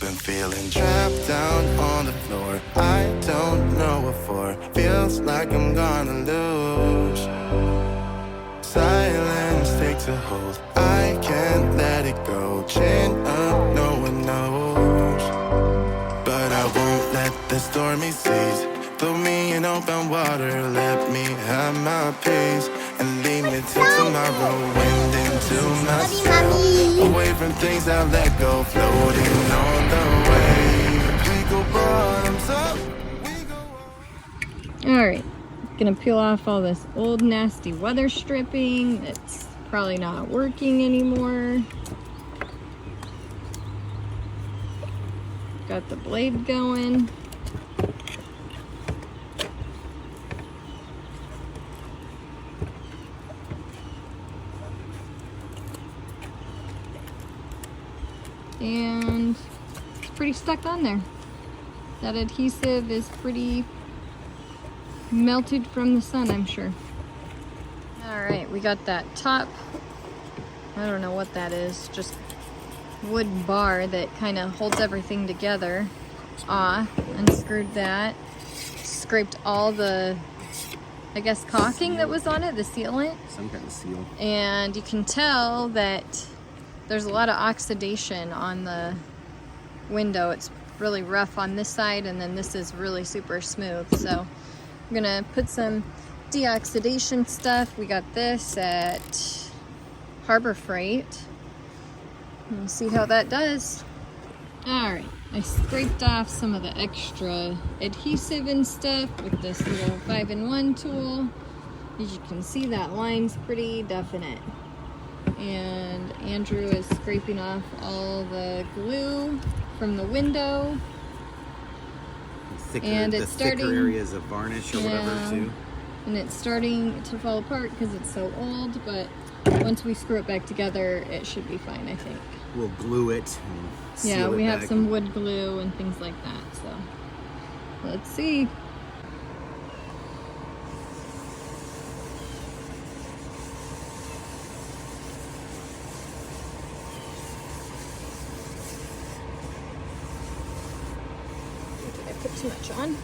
been feeling trapped down on the floor. I don't know what for. Feels like I'm gonna lose. Silence takes a hold. I can't let it go. Chin up, no one knows. But I won't let the stormy seas throw me in open water. Let me have my peace and leave me till tomorrow. Wind into my sail, away from things I let go. Floating on the wave, we go bottoms up, we go. Alright, gonna peel off all this old nasty weather stripping. It's probably not working anymore. Got the blade going. And it's pretty stuck on there. That adhesive is pretty melted from the sun, I'm sure. Alright, we got that top. I don't know what that is, just wood bar that kind of holds everything together off. Unscrewed that. Scraped all the, I guess, caulking that was on it, the sealant. Some kind of seal. And you can tell that there's a lot of oxidation on the window. It's really rough on this side, and then this is really super smooth. So I'm gonna put some deoxidation stuff. We got this at Harbor Freight. And see how that does. Alright, I scraped off some of the extra adhesive and stuff with this little 5-in-1 tool. As you can see, that line's pretty definite. And Andrew is scraping off all the glue from the window. Thicker, and the it's starting, thicker areas of varnish or whatever too. And it's starting to fall apart because it's so old, but once we screw it back together, it should be fine, I think. We'll glue it and seal Yeah, we it have back. some wood glue and things like that, so let's see. Did I put too much on?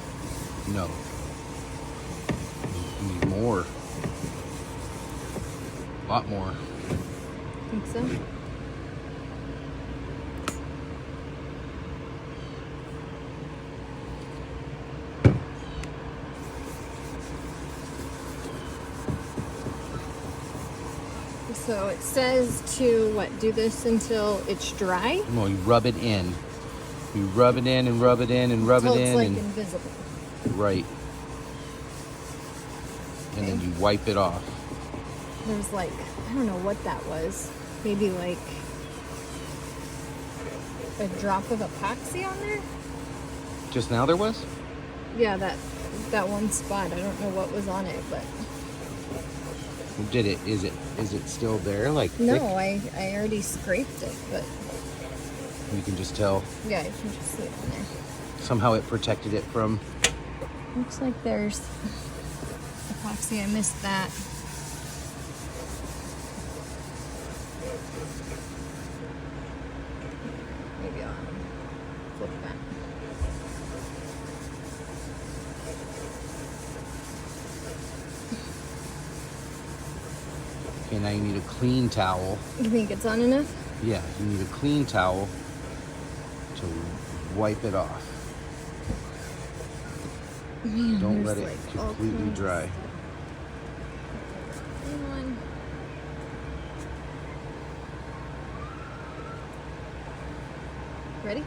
No. You need more. A lot more. Think so? So it says to, what, do this until it's dry? No, you rub it in. You rub it in and rub it in and rub it in. Until it's like and, invisible. right. And then you wipe it off. There's like, I don't know what that was. Maybe like a drop of epoxy on there? Just now there was? Yeah, that one spot. I don't know what was on it, but Did it? Is it still there? Like no, thick? I already scraped it, but You can just tell. yeah, you can just see it on there. Somehow it protected it from. Looks like there's epoxy. I missed that. Maybe I'll flip that. Okay, now you need a clean towel. You think it's on enough? Yeah, you need a clean towel to wipe it off. Man, Don't there's let it like all completely kinds of dry. stuff. Clean one. Ready?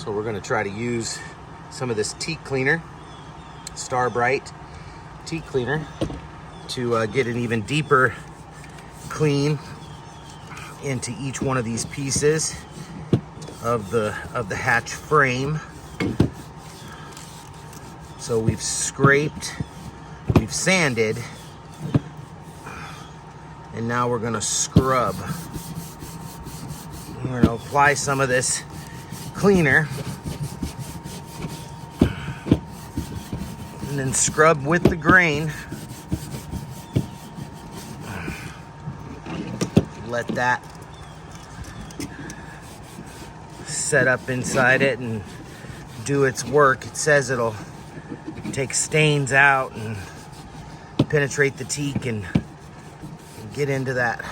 So we're gonna try to use some of this teak cleaner, StarBrite teak cleaner, to get an even deeper clean into each one of these pieces of the hatch frame. So we've scraped, we've sanded, and now we're gonna scrub. We're gonna apply some of this cleaner and then scrub with the grain. Let that set up inside it and do its work. It says it'll take stains out and penetrate the teak and get into that,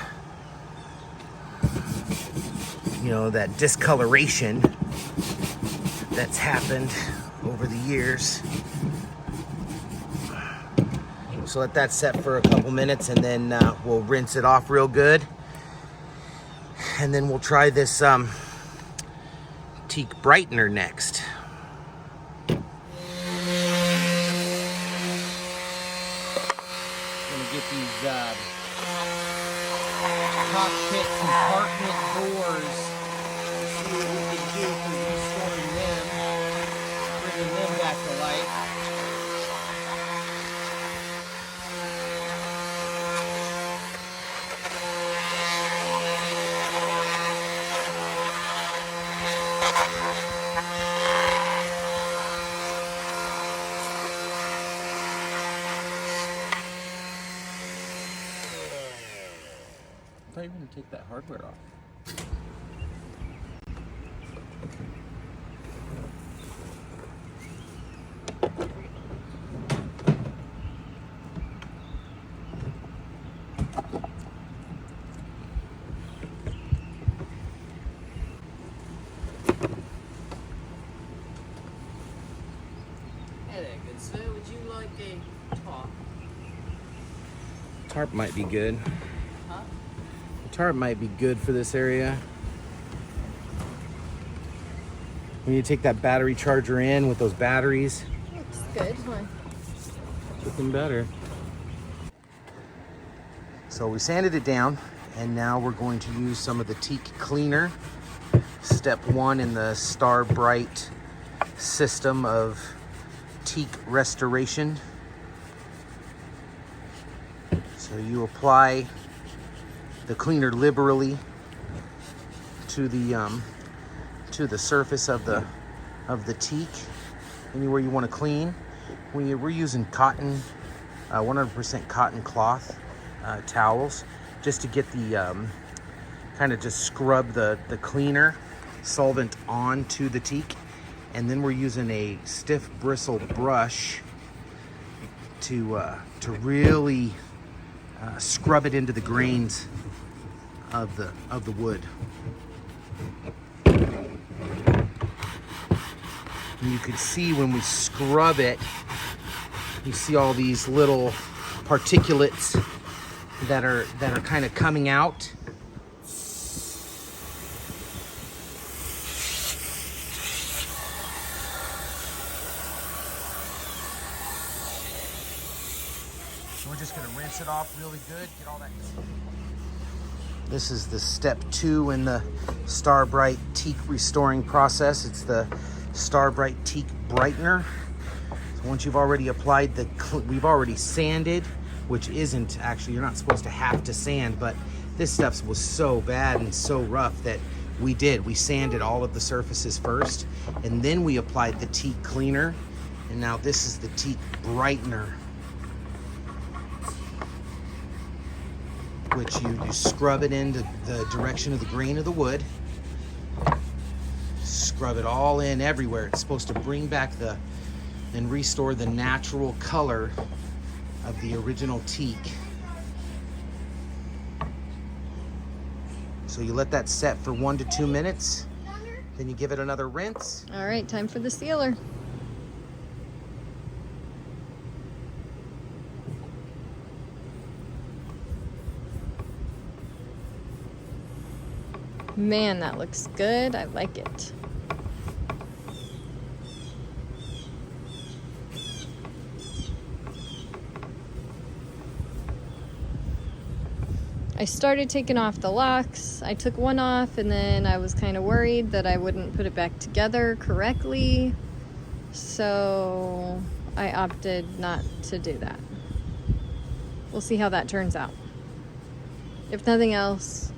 you know, that discoloration that's happened over the years. So let that set for a couple minutes, and then we'll rinse it off real good. And then we'll try this teak brightener next. Get these cockpit compartment doors. See what we can do for restoring them, bringing them back to life. I thought you were going to take that hardware off. Hey there, good sir. Would you like a tarp? Tarp might be good. Huh? Tarp might be good for this area. We need to take that battery charger in with those batteries. Looks good, huh? Looking better. So we sanded it down, and now we're going to use some of the teak cleaner. Step 1 in the StarBrite system of teak restoration. So you apply the cleaner liberally to the surface of the teak, anywhere you want to clean. We're using cotton, 100% cotton cloth towels, just to get the kind of just scrub the cleaner solvent onto the teak, and then we're using a stiff bristle brush to really scrub it into the grains of the wood. And you can see when we scrub it, you see all these little particulates that are kind of coming out. So we're just gonna rinse it off really good, get all that. This is the step 2 in the StarBrite teak restoring process. It's the StarBrite teak brightener. So once you've already applied we've already sanded, which isn't actually, you're not supposed to have to sand, but this stuff was so bad and so rough that we sanded all of the surfaces first, and then we applied the teak cleaner, and now this is the teak brightener, which you scrub it into the direction of the grain of the wood. Scrub it all in everywhere. It's supposed to bring back and restore the natural color of the original teak. So you let that set for 1 to 2 minutes, then you give it another rinse. All right, time for the sealer. Man, that looks good. I like it. I started taking off the locks. I took one off and then I was kind of worried that I wouldn't put it back together correctly. So I opted not to do that. We'll see how that turns out. If nothing else,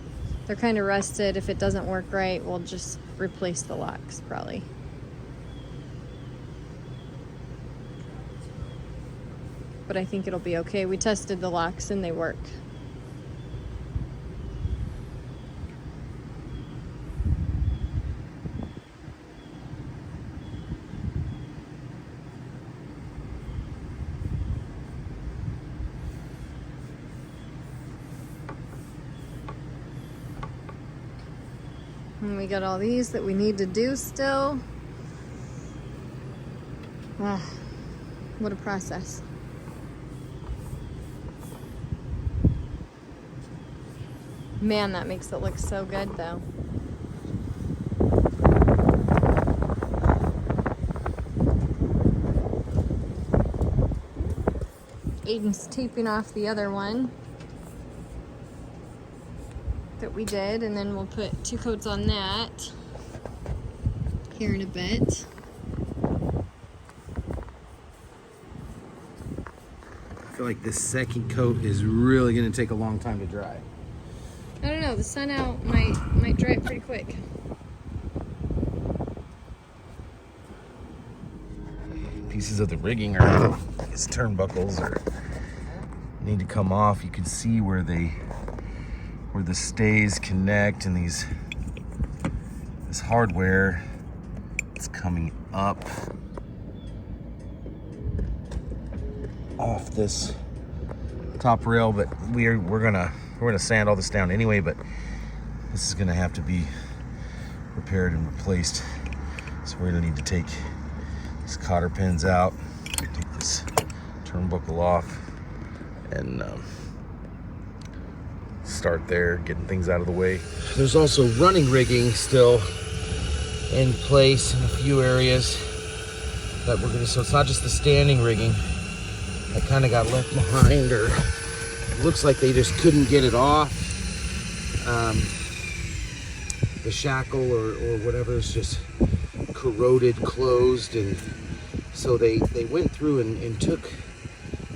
they're kind of rusted. If it doesn't work right, we'll just replace the locks probably. But I think it'll be okay. We tested the locks and they work. And we got all these that we need to do still. Ah, what a process. Man, that makes it look so good though. Aiden's taping off the other one that we did, and then we'll put 2 coats on that here in a bit. I feel like this second coat is really gonna take a long time to dry. I don't know, the sun out might dry it pretty quick. Pieces of the rigging are, I guess, turnbuckles or need to come off. You can see where the stays connect, and this hardware is coming up off this top rail, but we're gonna sand all this down anyway, but this is gonna have to be repaired and replaced. So we're gonna need to take these cotter pins out, take this turnbuckle off, and start there, getting things out of the way. There's also running rigging still in place in a few areas that we're gonna, so it's not just the standing rigging that kind of got left behind, or it looks like they just couldn't get it off. The shackle or whatever is just corroded, closed, and so they went through and took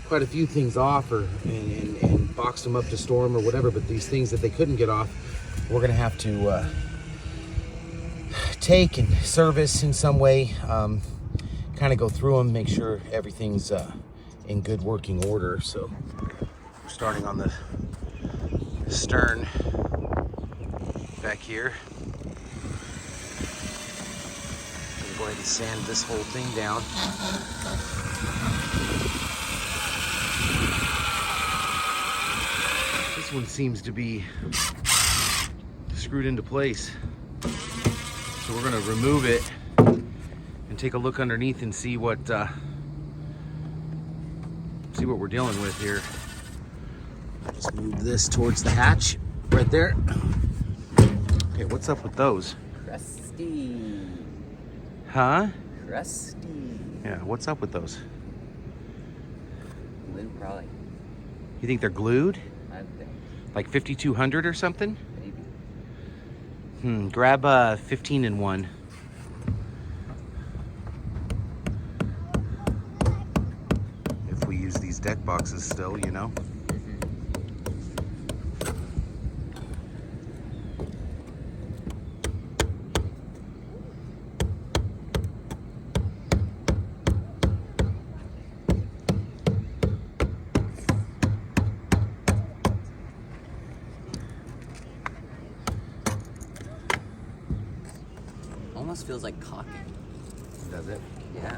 quite a few things off, and boxed them up to store them or whatever, but these things that they couldn't get off, we're gonna have to take and service in some way, kind of go through them, make sure everything's in good working order. So we're starting on the stern back here. Go ahead and sand this whole thing down. This one seems to be screwed into place. So we're gonna remove it and take a look underneath and see what we're dealing with here. Just move this towards the hatch right there. Okay, what's up with those? Crusty. Huh? Crusty. Yeah, what's up with those? Glue, probably. You think they're glued? I think. Like 5200 or something? Maybe. Grab a 15 in 1. If we use these deck boxes still, you know? Almost feels like caulking. Does it? Yeah.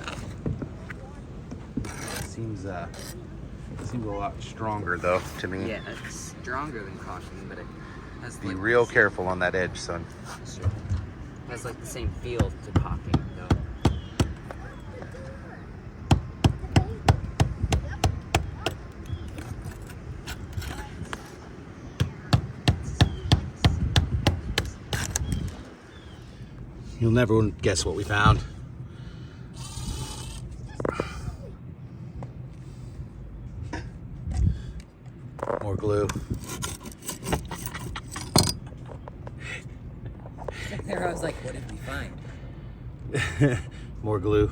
Seems a lot stronger though to me. Yeah, it's stronger than caulking, but it has Be like real careful on that edge, son. Sure. It has like the same feel to caulking though. You'll never guess what we found. More glue. was like, what did we find? More glue.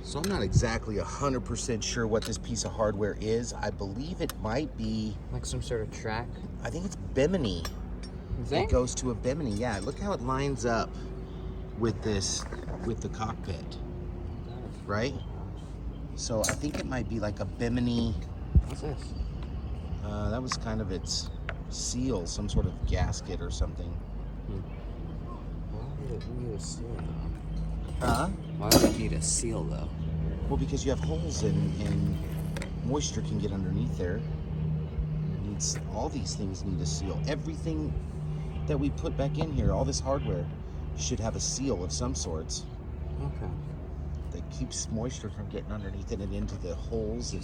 So I'm not exactly 100% sure what this piece of hardware is. I believe it might be Like some sort of track? I think it's bimini. It goes to a bimini. Yeah, look how it lines up with this, with the cockpit, right? So I think it might be like a bimini. What's this? That was kind of its seal, some sort of gasket or something. Why would it need a seal though? Huh? Why would it need a seal though? Well, because you have holes and moisture can get underneath there. It needs, all these things need a seal. Everything that we put back in here, all this hardware, should have a seal of some sorts. Okay. That keeps moisture from getting underneath it and into the holes.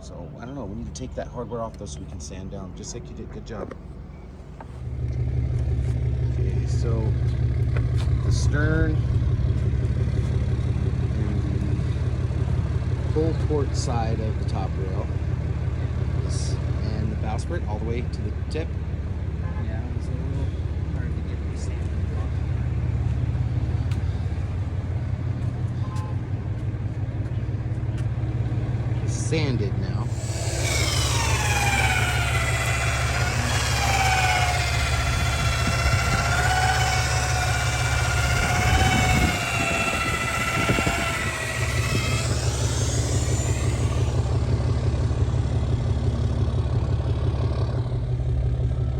So, I don't know, we need to take that hardware off though so we can sand down, just like you did. Good job. Okay, so the stern and the full port side of the top rail and the bowsprit all the way to the tip. Yeah, it was a little hard to get the sand block. It's sanded now.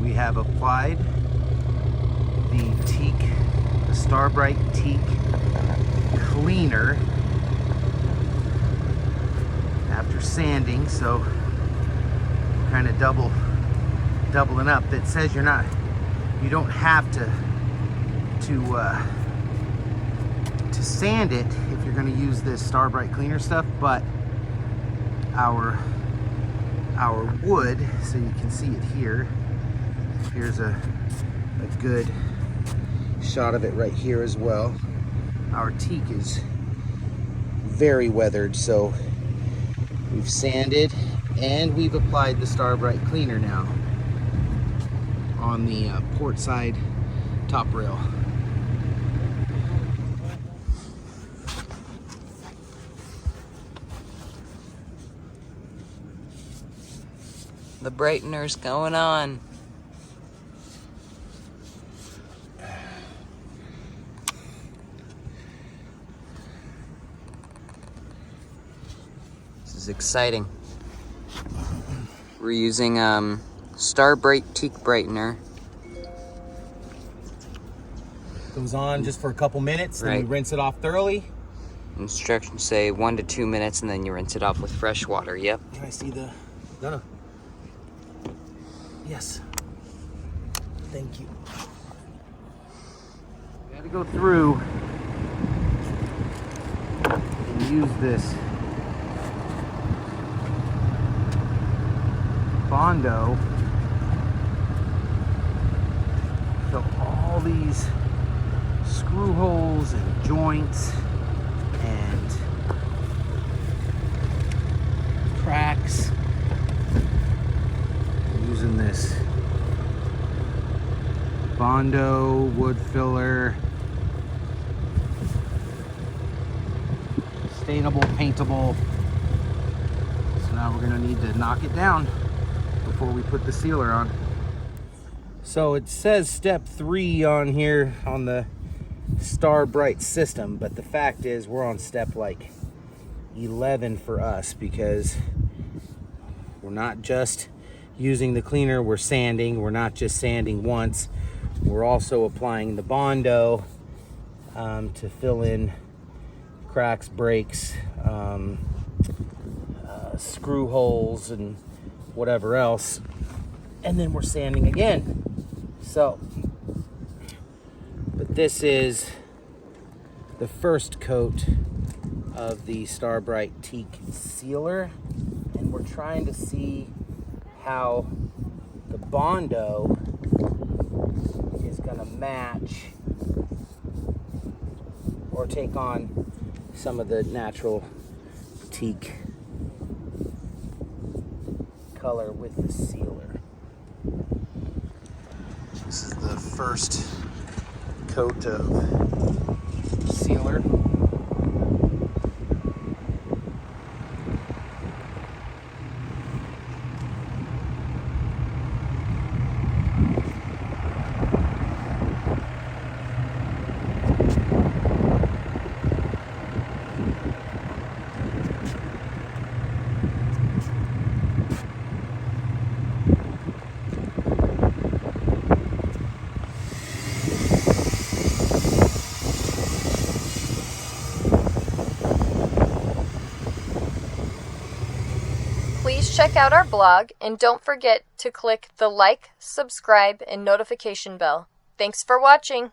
We have applied the teak, the StarBrite teak cleaner after sanding, so kind of doubling up. It says you don't have to sand it if you're going to use this StarBrite cleaner stuff, but our wood, so you can see it here. Here's a good shot of it right here as well. Our teak is very weathered, so we've sanded and we've applied the StarBrite cleaner now on the port side top rail. The brightener's going on. This is exciting. We're using StarBrite teak brightener. Goes on just for a couple minutes, then we Right. rinse it off thoroughly. Instructions say 1 to 2 minutes, and then you rinse it off with fresh water. Yep. Can I see the... No. Yes. Thank you. We had to go through and use this Bondo. So all these screw holes and joints and cracks. I'm using this Bondo wood filler, sustainable, paintable. So now we're gonna need to knock it down before we put the sealer on. So it says step 3 on here on the StarBrite system, but the fact is we're on step like 11 for us, because we're not just using the cleaner, we're sanding. We're not just sanding once, we're also applying the Bondo to fill in cracks, breaks, screw holes and whatever else, and then we're sanding again. So, but this is the first coat of the StarBrite teak sealer, and we're trying to see how the Bondo is gonna match or take on some of the natural teak color with the sealer. This is the first coat of sealer. Please check out our blog and don't forget to click the like, subscribe, and notification bell. Thanks for watching.